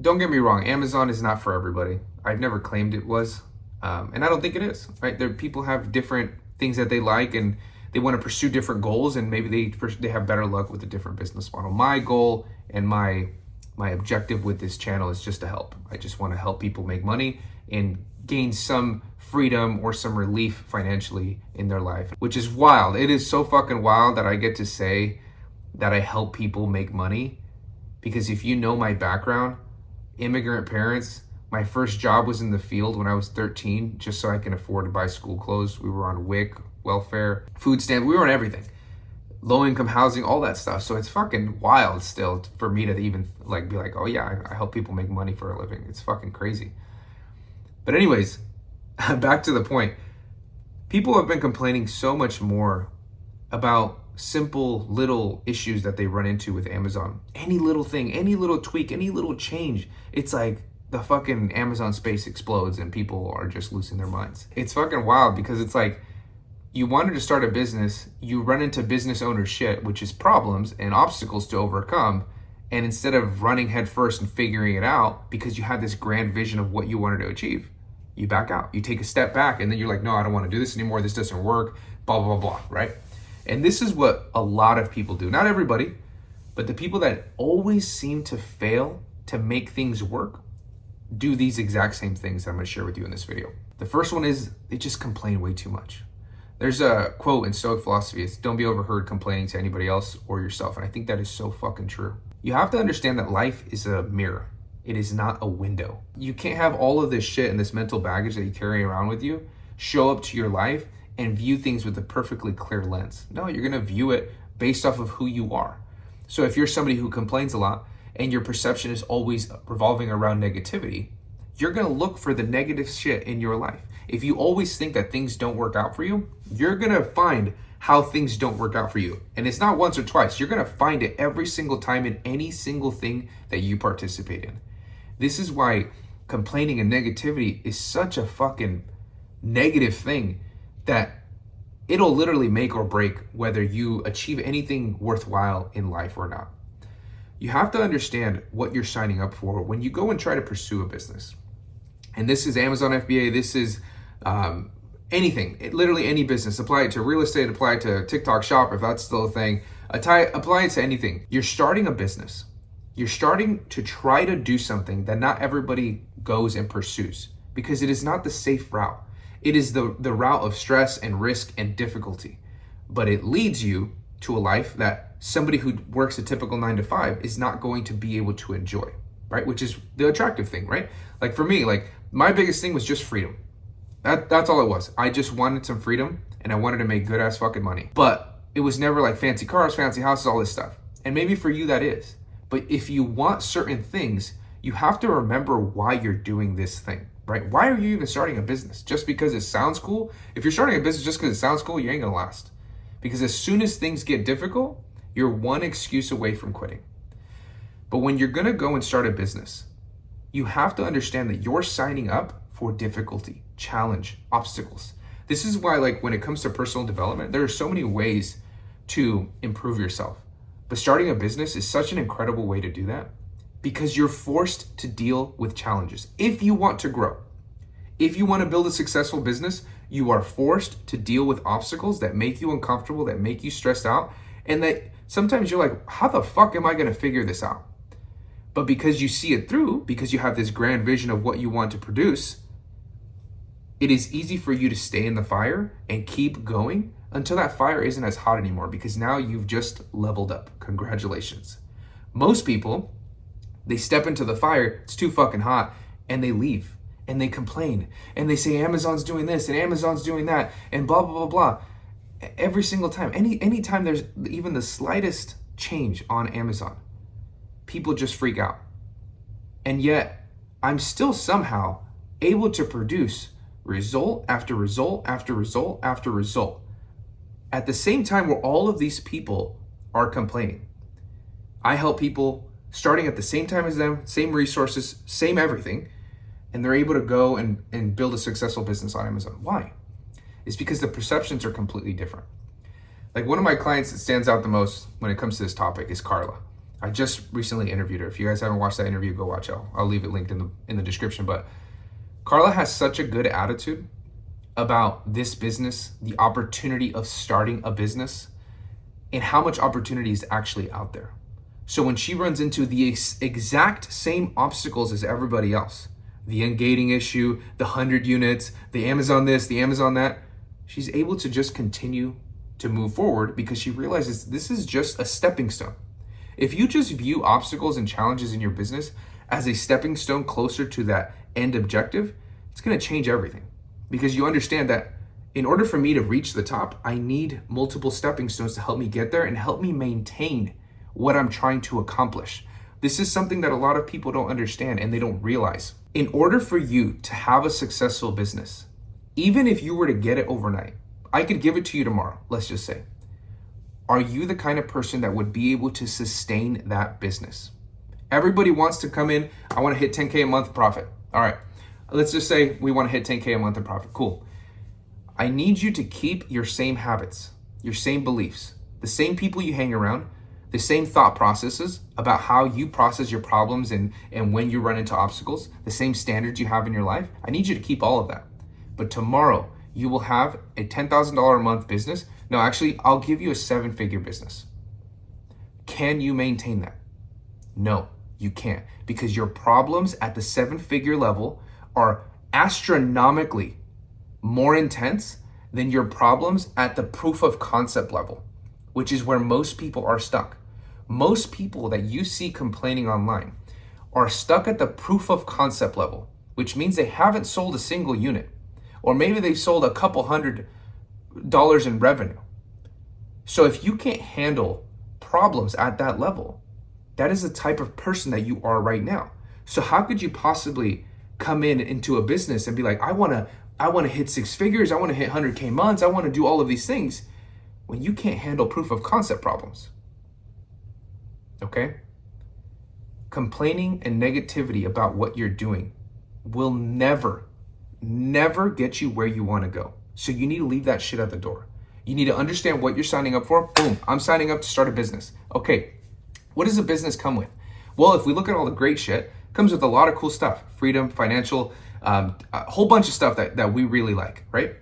don't get me wrong, Amazon is not for everybody. I've never claimed it was, and I don't think it is, right? People have different things that they like, and they want to pursue different goals, and maybe they have better luck with a different business model. My goal and my objective with this channel is just to help. I just want to help people make money and gain some freedom or some relief financially in their life, which is wild. It is so fucking wild that I get to say that I help people make money, because if you know my background, immigrant parents, my first job was in the field when I was 13, just so I can afford to buy school clothes. We were on WIC, welfare, food stamp, we were on everything. Low income housing, all that stuff. So it's fucking wild still for me to even be like, oh yeah, I help people make money for a living. It's fucking crazy. But anyways, back to the point. People have been complaining so much more about simple little issues that they run into with Amazon. Any little thing, any little tweak, any little change, it's like the fucking Amazon space explodes and people are just losing their minds. It's fucking wild, because it's like, you wanted to start a business, you run into business owner shit, which is problems and obstacles to overcome. And instead of running headfirst and figuring it out because you had this grand vision of what you wanted to achieve, you back out. You take a step back, and then you're like, no, I don't want to do this anymore. This doesn't work, blah, blah, blah, blah, right? And this is what a lot of people do. Not everybody, but the people that always seem to fail to make things work do these exact same things that I'm going to share with you in this video. The first one is they just complain way too much. There's a quote in Stoic philosophy, it's don't be overheard complaining to anybody else or yourself. And I think that is so fucking true. You have to understand that life is a mirror. It is not a window. You can't have all of this shit and this mental baggage that you carry around with you show up to your life and view things with a perfectly clear lens. No, you're gonna view it based off of who you are. So if you're somebody who complains a lot and your perception is always revolving around negativity, you're gonna look for the negative shit in your life. If you always think that things don't work out for you, you're gonna find how things don't work out for you. And it's not once or twice. You're gonna find it every single time in any single thing that you participate in. This is why complaining and negativity is such a fucking negative thing that it'll literally make or break whether you achieve anything worthwhile in life or not. You have to understand what you're signing up for when you go and try to pursue a business. And this is Amazon FBA, this is anything, literally any business. Apply it to real estate, apply it to TikTok Shop if that's still a thing. Apply it to anything. You're starting a business. You're starting to try to do something that not everybody goes and pursues, because it is not the safe route. It is the route of stress and risk and difficulty, but it leads you to a life that somebody who works a typical 9 to 5 is not going to be able to enjoy, right? Which is the attractive thing, right? Like for me, my biggest thing was just freedom. That's all it was. I just wanted some freedom and I wanted to make good ass fucking money. But it was never like fancy cars, fancy houses, all this stuff. And maybe for you that is. But if you want certain things, you have to remember why you're doing this thing, right? Why are you even starting a business? Just because it sounds cool? If you're starting a business just because it sounds cool, you ain't gonna last. Because as soon as things get difficult, you're one excuse away from quitting. But when you're gonna go and start a business, you have to understand that you're signing up for difficulty, challenge, obstacles. This is why, when it comes to personal development, there are so many ways to improve yourself. But starting a business is such an incredible way to do that, because you're forced to deal with challenges. If you want to grow, if you want to build a successful business, you are forced to deal with obstacles that make you uncomfortable, that make you stressed out, and that sometimes you're like, how the fuck am I going to figure this out? But because you see it through, because you have this grand vision of what you want to produce, it is easy for you to stay in the fire and keep going until that fire isn't as hot anymore, because now you've just leveled up. Congratulations. Most people, they step into the fire, it's too fucking hot, and they leave and they complain and they say Amazon's doing this and Amazon's doing that and blah, blah, blah, blah. Every single time, anytime there's even the slightest change on Amazon, people just freak out. And yet I'm still somehow able to produce result after result after result after result at the same time where all of these people are complaining. I help people starting at the same time as them, same resources, same everything, and they're able to go and build a successful business on Amazon. Why? It's because the perceptions are completely different. Like one of my clients that stands out the most when it comes to this topic is Carla. I just recently interviewed her. If you guys haven't watched that interview, go watch it. I'll leave it linked in the description. But Carla has such a good attitude about this business, the opportunity of starting a business, and how much opportunity is actually out there. So when she runs into the exact same obstacles as everybody else, the ungating issue, the 100 units, the Amazon this, the Amazon that, she's able to just continue to move forward because she realizes this is just a stepping stone. If you just view obstacles and challenges in your business as a stepping stone closer to that end objective, it's going to change everything, because you understand that in order for me to reach the top, I need multiple stepping stones to help me get there and help me maintain what I'm trying to accomplish. This is something that a lot of people don't understand and they don't realize. In order for you to have a successful business, even if you were to get it overnight, I could give it to you tomorrow, let's just say. Are you the kind of person that would be able to sustain that business? Everybody wants to come in, I want to hit 10K a month profit. All right, let's just say we want to hit 10K a month in profit. Cool. I need you to keep your same habits, your same beliefs, the same people you hang around, the same thought processes about how you process your problems and when you run into obstacles, the same standards you have in your life. I need you to keep all of that. But tomorrow, you will have a $10,000 a month business. No, actually, I'll give you a 7-figure business. Can you maintain that? No, you can't, because your problems at the 7-figure level are astronomically more intense than your problems at the proof of concept level, which is where most people are stuck. Most people that you see complaining online are stuck at the proof of concept level, which means they haven't sold a single unit, or maybe they've sold a couple $100 in revenue. So if you can't handle problems at that level, that is the type of person that you are right now. So how could you possibly come into a business and be like, I want to hit 6 figures, I want to hit 100K months, I want to do all of these things, when you can't handle proof of concept problems? Okay? Complaining and negativity about what you're doing will never get you where you want to go. So you need to leave that shit at the door. You need to understand what you're signing up for. Boom, I'm signing up to start a business. Okay, what does a business come with? Well, if we look at all the great shit, it comes with a lot of cool stuff. Freedom, financial, a whole bunch of stuff that we really like, right?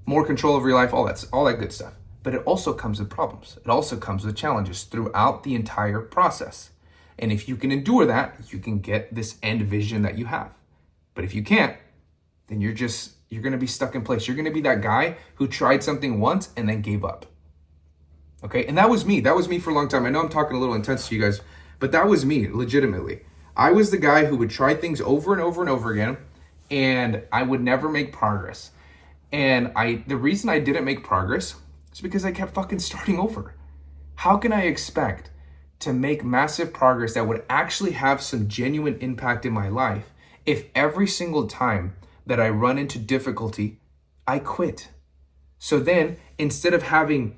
More control over your life, all that good stuff. But it also comes with problems. It also comes with challenges throughout the entire process. And if you can endure that, you can get this end vision that you have. But if you can't, then you're going to be stuck in place. You're going to be that guy who tried something once and then gave up. Okay? And that was me. That was me for a long time. I know I'm talking a little intense to you guys, but that was me, legitimately. I was the guy who would try things over and over and over again, and I would never make progress. And the reason I didn't make progress is because I kept fucking starting over. How can I expect to make massive progress that would actually have some genuine impact in my life if every single time that I run into difficulty, I quit? So then, instead of having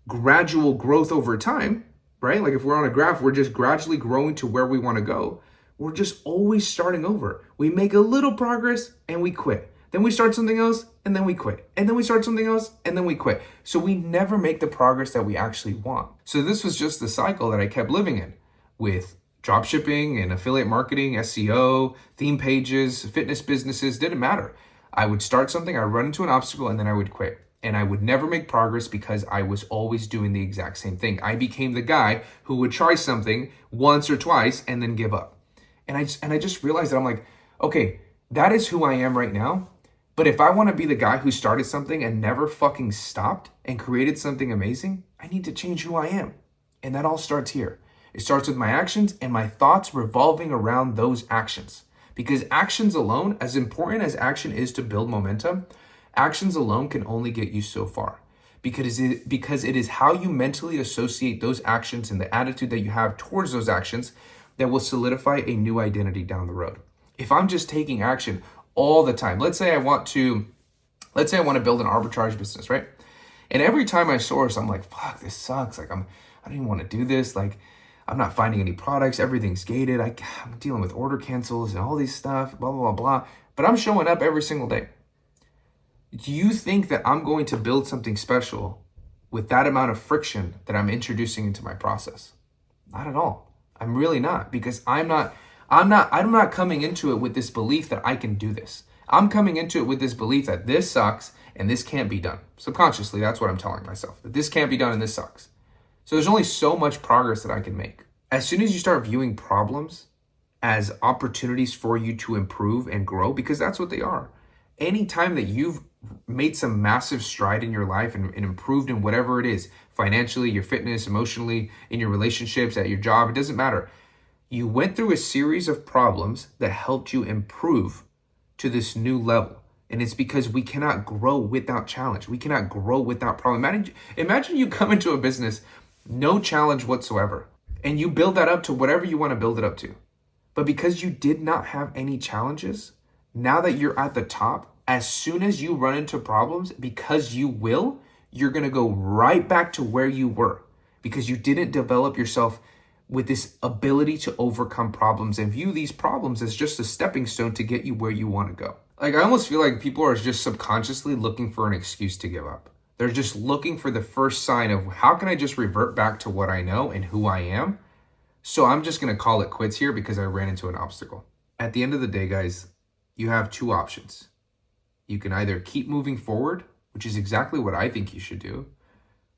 gradual growth over time, right? Like if we're on a graph, we're just gradually growing to where we want to go. We're just always starting over. We make a little progress and we quit. Then we start something else and then we quit. And then we start something else and then we quit. So we never make the progress that we actually want. So this was just the cycle that I kept living in with dropshipping and affiliate marketing, SEO, theme pages, fitness businesses, didn't matter. I would start something, I would run into an obstacle, and then I would quit. And I would never make progress because I was always doing the exact same thing. I became the guy who would try something once or twice and then give up. And I just realized that I'm like, okay, that is who I am right now. But if I want to be the guy who started something and never fucking stopped and created something amazing, I need to change who I am. And that all starts here. It starts with my actions and my thoughts revolving around those actions. Because actions alone, as important as action is to build momentum, actions alone can only get you so far. Because it is how you mentally associate those actions and the attitude that you have towards those actions that will solidify a new identity down the road. If I'm just taking action all the time, let's say I want to build an arbitrage business, right? And every time I source, I'm like, fuck, this sucks. Like I don't even want to do this. Like I'm not finding any products. Everything's gated. I'm dealing with order cancels and all these stuff, blah, blah, blah, blah. But I'm showing up every single day. Do you think that I'm going to build something special with that amount of friction that I'm introducing into my process? Not at all. I'm really not, because I'm not coming into it with this belief that I can do this. I'm coming into it with this belief that this sucks and this can't be done. Subconsciously, that's what I'm telling myself, that this can't be done and this sucks. So there's only so much progress that I can make. As soon as you start viewing problems as opportunities for you to improve and grow, because that's what they are. Anytime that you've made some massive stride in your life and improved in whatever it is, financially, your fitness, emotionally, in your relationships, at your job, it doesn't matter. You went through a series of problems that helped you improve to this new level. And it's because we cannot grow without challenge. We cannot grow without problem. Imagine you come into a business, no challenge whatsoever, and you build that up to whatever you want to build it up to. But because you did not have any challenges, now that you're at the top, as soon as you run into problems, because you will, you're going to go right back to where you were, because you didn't develop yourself with this ability to overcome problems and view these problems as just a stepping stone to get you where you want to go. Like, I almost feel like people are just subconsciously looking for an excuse to give up. They're just looking for the first sign of, how can I just revert back to what I know and who I am? So I'm just going to call it quits here because I ran into an obstacle. At the end of the day, guys, you have two options. You can either keep moving forward, which is exactly what I think you should do,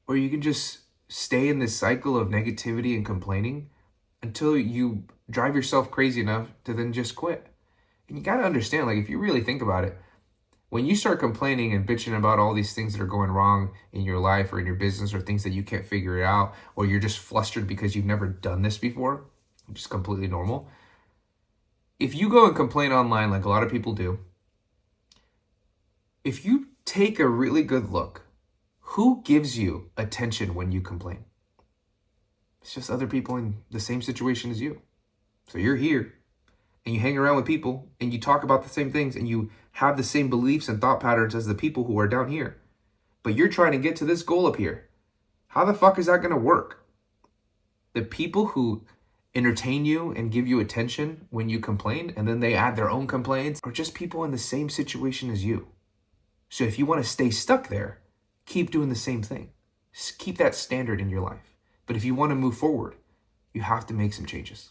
or you can just stay in this cycle of negativity and complaining until you drive yourself crazy enough to then just quit. And you got to understand, like, if you really think about it, when you start complaining and bitching about all these things that are going wrong in your life or in your business, or things that you can't figure it out, or you're just flustered because you've never done this before, which is completely normal. If you go and complain online like a lot of people do, if you take a really good look, who gives you attention when you complain? It's just other people in the same situation as you. So you're here and you hang around with people and you talk about the same things and you have the same beliefs and thought patterns as the people who are down here. But you're trying to get to this goal up here. How the fuck is that going to work? The people who entertain you and give you attention when you complain, and then they add their own complaints, are just people in the same situation as you. So if you want to stay stuck there, keep doing the same thing. Just keep that standard in your life. But if you want to move forward, you have to make some changes.